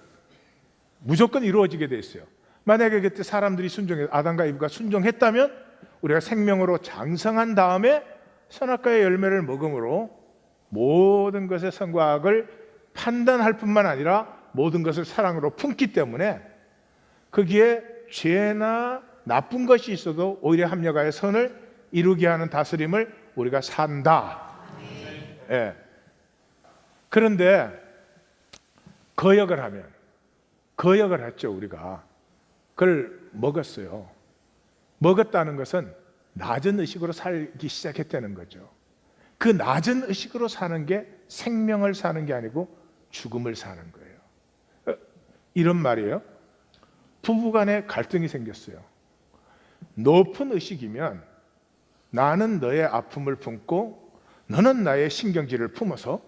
무조건 이루어지게 돼 있어요. 만약에 그때 사람들이 아담과 이브가 순종했다면 우리가 생명으로 장성한 다음에 선악과의 열매를 먹음으로 모든 것의 선과 악을 판단할 뿐만 아니라 모든 것을 사랑으로 품기 때문에 거기에 죄나 나쁜 것이 있어도 오히려 합력하여 선을 이루게 하는 다스림을 우리가 산다. 예. 그런데 거역을 했죠. 우리가 그걸 먹었어요. 먹었다는 것은 낮은 의식으로 살기 시작했다는 거죠. 그 낮은 의식으로 사는 게 생명을 사는 게 아니고 죽음을 사는 거예요. 이런 말이에요. 부부간에 갈등이 생겼어요. 높은 의식이면 나는 너의 아픔을 품고 너는 나의 신경질을 품어서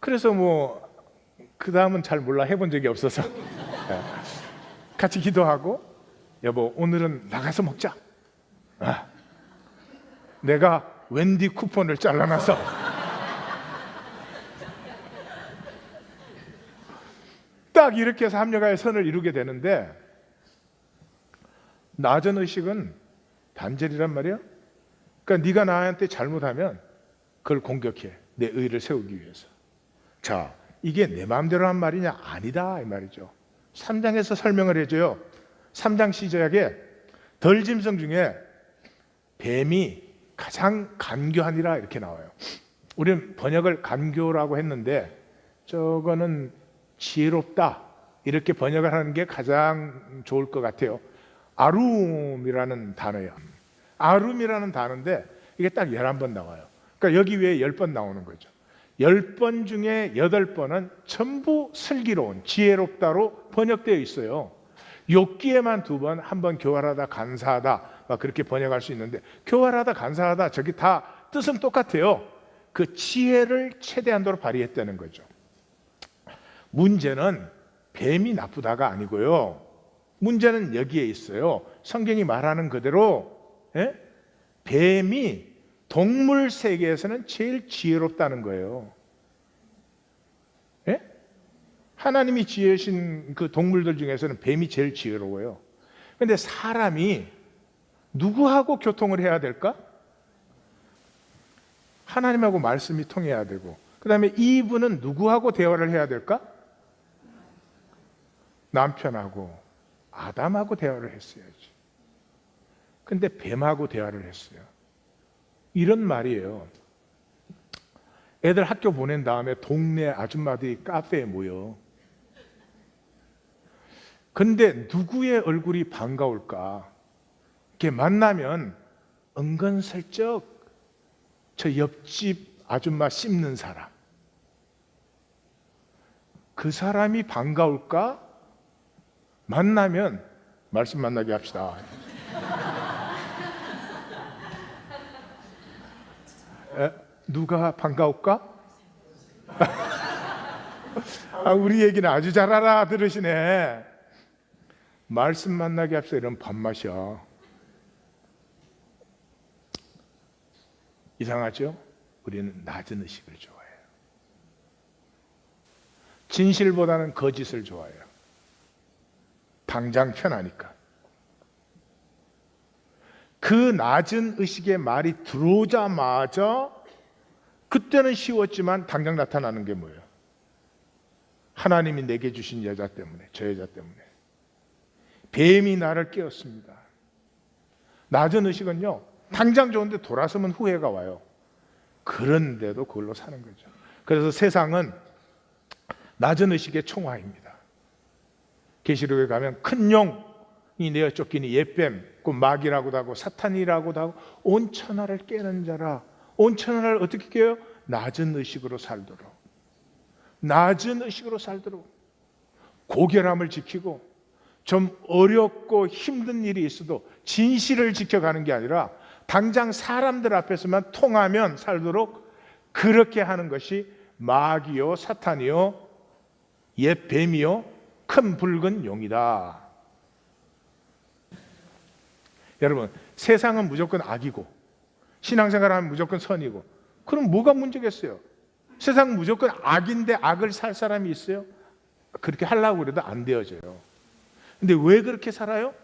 그래서 뭐 그 다음은 잘 몰라, 해본 적이 없어서 같이 기도하고 여보 오늘은 나가서 먹자. 내가 웬디 쿠폰을 잘라놔서 딱 이렇게 해서 합력하여 선을 이루게 되는데, 낮은 의식은 단절이란 말이야. 그러니까 네가 나한테 잘못하면 그걸 공격해, 내 의를 세우기 위해서. 자, 이게 내 마음대로 한 말이냐? 아니다 이 말이죠. 3장에서 설명을 해줘요. 3장 시작에 덜짐승 중에 뱀이 가장 간교하니라 이렇게 나와요. 우리는 번역을 간교라고 했는데 저거는 지혜롭다 이렇게 번역을 하는 게 가장 좋을 것 같아요. 아룸이라는 단어예요. 아룸이라는 단어인데 이게 딱 11번 나와요. 그러니까 여기 위에 10번 나오는 거죠. 10번 중에 8번은 전부 슬기로운, 지혜롭다로 번역되어 있어요. 욥기에만 2번, 한 번 교활하다, 간사하다 막 그렇게 번역할 수 있는데, 교활하다, 간사하다 저기 다 뜻은 똑같아요. 그 지혜를 최대한도로 발휘했다는 거죠. 문제는 뱀이 나쁘다가 아니고요. 문제는 여기에 있어요. 성경이 말하는 그대로 뱀이 동물 세계에서는 제일 지혜롭다는 거예요. 예? 하나님이 지으신 그 동물들 중에서는 뱀이 제일 지혜로워요. 그런데 사람이 누구하고 교통을 해야 될까? 하나님하고 말씀이 통해야 되고, 그 다음에 이분은 누구하고 대화를 해야 될까? 남편하고 아담하고 대화를 했어야지. 근데 뱀하고 대화를 했어요. 이런 말이에요. 애들 학교 보낸 다음에 동네 아줌마들이 카페에 모여. 근데 누구의 얼굴이 반가울까? 이렇게 만나면 은근슬쩍 저 옆집 아줌마 씹는 사람, 그 사람이 반가울까? 만나면 말씀 만나게 합시다. 누가 반가울까? 우리 얘기는 아주 잘 알아들으시네. 말씀 만나게 합시다. 이런 밥맛이야. 이상하죠? 우리는 낮은 의식을 좋아해요. 진실보다는 거짓을 좋아해요. 당장 편하니까. 그 낮은 의식의 말이 들어오자마자 그때는 쉬웠지만 당장 나타나는 게 뭐예요? 하나님이 내게 주신 여자 때문에, 저 여자 때문에. 뱀이 나를 깨웠습니다. 낮은 의식은요, 당장 좋은데 돌아서면 후회가 와요. 그런데도 그걸로 사는 거죠. 그래서 세상은 낮은 의식의 총화입니다. 계시록에 가면 큰 용이 내어 쫓기니 옛뱀, 그 마귀라고도 하고 사탄이라고도 하고 온 천하를 깨는 자라. 온 천하를 어떻게 깨요? 낮은 의식으로 살도록. 낮은 의식으로 살도록. 고결함을 지키고 좀 어렵고 힘든 일이 있어도 진실을 지켜가는 게 아니라 당장 사람들 앞에서만 통하면 살도록 그렇게 하는 것이 마귀요 사탄이요 옛 뱀이요 큰 붉은 용이다. 여러분, 세상은 무조건 악이고 신앙생활하면 무조건 선이고, 그럼 뭐가 문제겠어요? 세상은 무조건 악인데 악을 살 사람이 있어요? 그렇게 하려고 그래도 안 되어져요. 근데 왜 그렇게 살아요?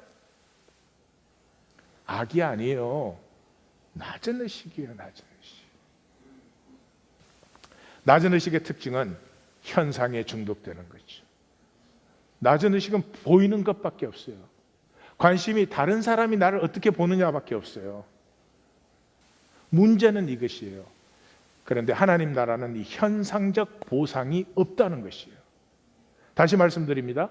악이 아니에요. 낮은 의식이에요. 낮은 의식. 낮은 의식의 특징은 현상에 중독되는 거죠. 낮은 의식은 보이는 것밖에 없어요. 관심이 다른 사람이 나를 어떻게 보느냐밖에 없어요. 문제는 이것이에요. 그런데 하나님 나라는 이 현상적 보상이 없다는 것이에요. 다시 말씀드립니다.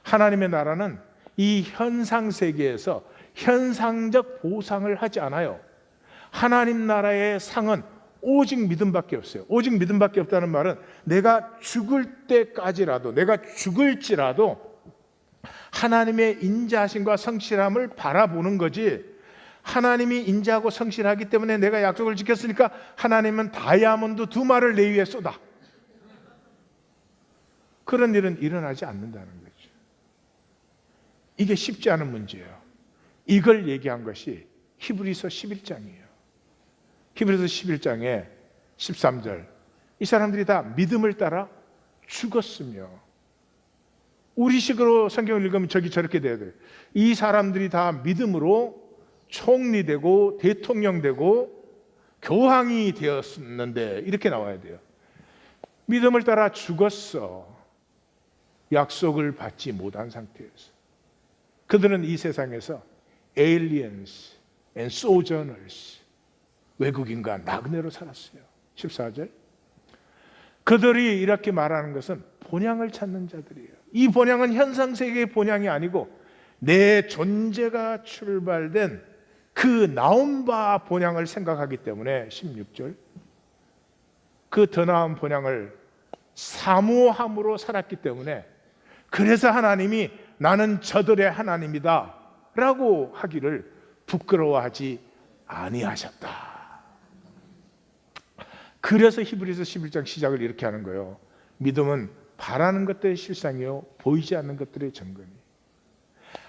하나님의 나라는 이 현상 세계에서 현상적 보상을 하지 않아요. 하나님 나라의 상은 오직 믿음밖에 없어요. 오직 믿음밖에 없다는 말은 내가 죽을 때까지라도, 내가 죽을지라도 하나님의 인자하심과 성실함을 바라보는 거지, 하나님이 인자하고 성실하기 때문에 내가 약속을 지켰으니까 하나님은 다이아몬드 2마를 내 위에 쏟아, 그런 일은 일어나지 않는다는 거죠. 이게 쉽지 않은 문제예요. 이걸 얘기한 것이 히브리서 11장이에요. 히브리서 11장에 13절, 이 사람들이 다 믿음을 따라 죽었으며, 우리식으로 성경을 읽으면 저기 저렇게 돼야 돼요. 이 사람들이 다 믿음으로 총리되고 대통령되고 교황이 되었는데, 이렇게 나와야 돼요. 믿음을 따라 죽었어. 약속을 받지 못한 상태에서. 그들은 이 세상에서 aliens and sojourners, 외국인과 나그네로 살았어요. 14절. 그들이 이렇게 말하는 것은 본향을 찾는 자들이에요. 이 본향은 현상세계의 본향이 아니고 내 존재가 출발된 그 나온 바 본향을 생각하기 때문에 16절, 그 더 나은 본향을 사모함으로 살았기 때문에, 그래서 하나님이 나는 저들의 하나님이다 라고 하기를 부끄러워하지 아니하셨다. 그래서 히브리서 11장 시작을 이렇게 하는 거예요. 믿음은 바라는 것들의 실상이요 보이지 않는 것들의 증거니.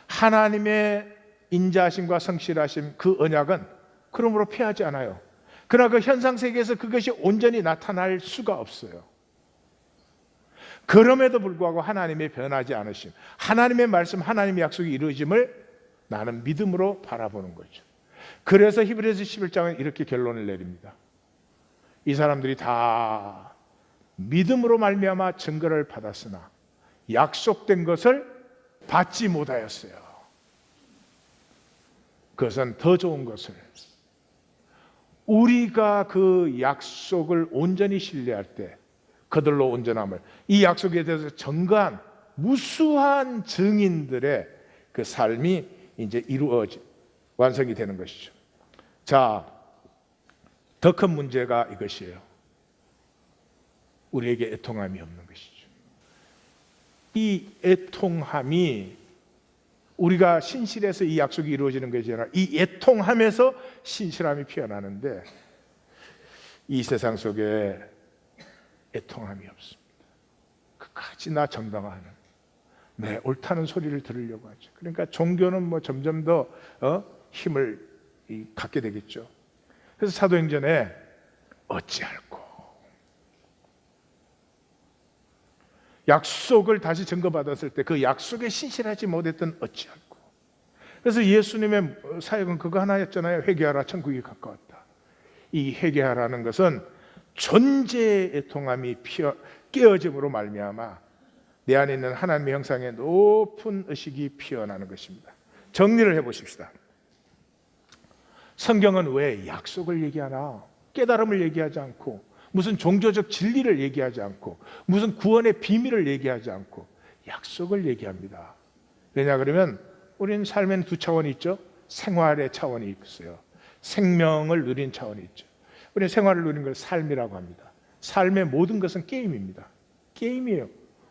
하나님의 인자하심과 성실하심, 그 언약은 그러므로 피하지 않아요. 그러나 그 현상세계에서 그것이 온전히 나타날 수가 없어요. 그럼에도 불구하고 하나님의 변하지 않으심, 하나님의 말씀, 하나님의 약속이 이루어짐을 나는 믿음으로 바라보는 거죠. 그래서 히브리서 11장은 이렇게 결론을 내립니다. 이 사람들이 다 믿음으로 말미암아 증거를 받았으나 약속된 것을 받지 못하였어요. 그것은 더 좋은 것을, 우리가 그 약속을 온전히 신뢰할 때 그들로 온전함을, 이 약속에 대해서 증거한 무수한 증인들의 그 삶이 이제 완성이 되는 것이죠. 자, 더 큰 문제가 이것이에요. 우리에게 애통함이 없는 것이죠. 이 애통함이 우리가 신실해서 이 약속이 이루어지는 것이 아니라 이 애통함에서 신실함이 피어나는데 이 세상 속에 애통함이 없습니다. 끝까지 나 정당화하는, 내 옳다는 소리를 들으려고 하죠. 그러니까 종교는 뭐 점점 더 힘을 갖게 되겠죠. 그래서 사도행전에 어찌할꼬, 약속을 다시 증거받았을 때 그 약속에 신실하지 못했던 어찌할꼬. 그래서 예수님의 사역은 그거 하나였잖아요. 회개하라, 천국이 가까웠다. 이 회개하라는 것은 존재의 애통함이 깨어짐으로 말미암아 내 안에 있는 하나님의 형상의 높은 의식이 피어나는 것입니다. 정리를 해보십시다. 성경은 왜 약속을 얘기하나? 깨달음을 얘기하지 않고, 무슨 종교적 진리를 얘기하지 않고, 무슨 구원의 비밀을 얘기하지 않고 약속을 얘기합니다. 왜냐 그러면 우리는 삶에는 두 차원이 있죠. 생활의 차원이 있어요. 생명을 누린 차원이 있죠. 우리는 생활을 누린 걸 삶이라고 합니다. 삶의 모든 것은 게임입니다. 게임이에요.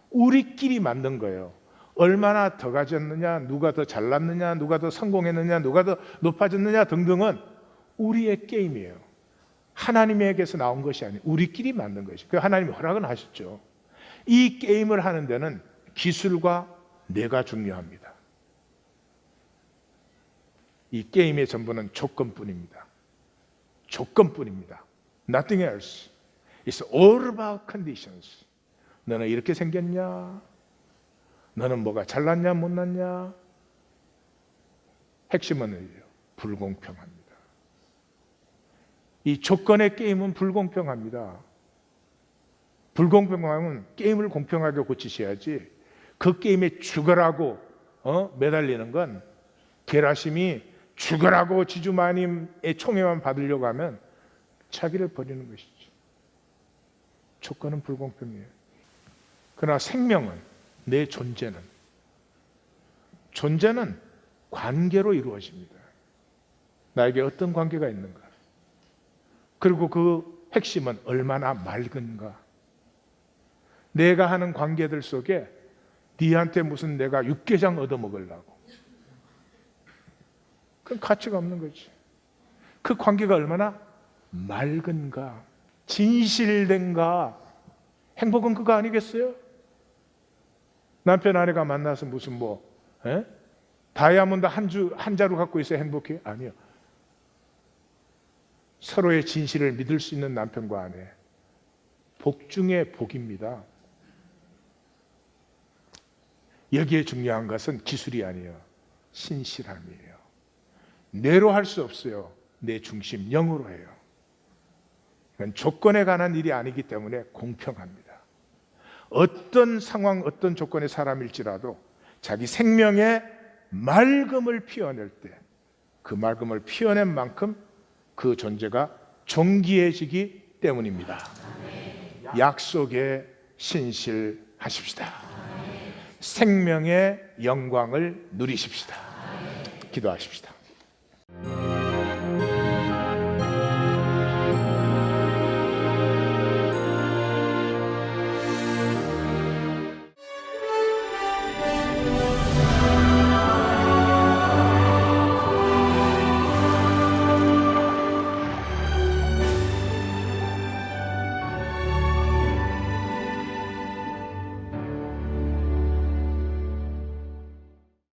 우리끼리 만든 거예요. 얼마나 더 가졌느냐, 누가 더 잘났느냐, 누가 더 성공했느냐, 누가 더 높아졌느냐 등등은 우리의 게임이에요. 하나님에게서 나온 것이 아니에요. 우리끼리 만든 것이. 그 하나님이 허락은 하셨죠. 이 게임을 하는 데는 기술과 뇌가 중요합니다. 이 게임의 전부는 조건뿐입니다. 조건뿐입니다. Nothing else. It's all about conditions. 너는 이렇게 생겼냐? 너는 뭐가 잘났냐 못났냐? 핵심은 불공평합니다. 이 조건의 게임은 불공평합니다. 불공평하면 게임을 공평하게 고치셔야지, 그 게임에 죽어라고 매달리는 건, 게라심이 죽어라고 지주마님의 총애만 받으려고 하면 자기를 버리는 것이죠. 조건은 불공평해요. 그러나 생명은, 내 존재는 관계로 이루어집니다. 나에게 어떤 관계가 있는가? 그리고 그 핵심은 얼마나 맑은가? 내가 하는 관계들 속에 니한테 무슨 내가 육개장 얻어먹으려고, 그건 가치가 없는 거지. 그 관계가 얼마나 맑은가, 진실된가. 행복은 그거 아니겠어요? 남편 아내가 만나서 무슨 다이아몬드 한 자루 갖고 있어야 행복해요? 아니요. 서로의 진실을 믿을 수 있는 남편과 아내, 복 중에 복입니다. 여기에 중요한 것은 기술이 아니에요. 신실함이에요. 뇌로 할 수 없어요. 내 중심, 영으로 해요. 이건 조건에 관한 일이 아니기 때문에 공평합니다. 어떤 상황, 어떤 조건의 사람일지라도 자기 생명의 맑음을 피워낼 때 그 맑음을 피워낸 만큼 그 존재가 존귀해지기 때문입니다. 약속에 신실하십시다. 생명의 영광을 누리십시다. 기도하십시다.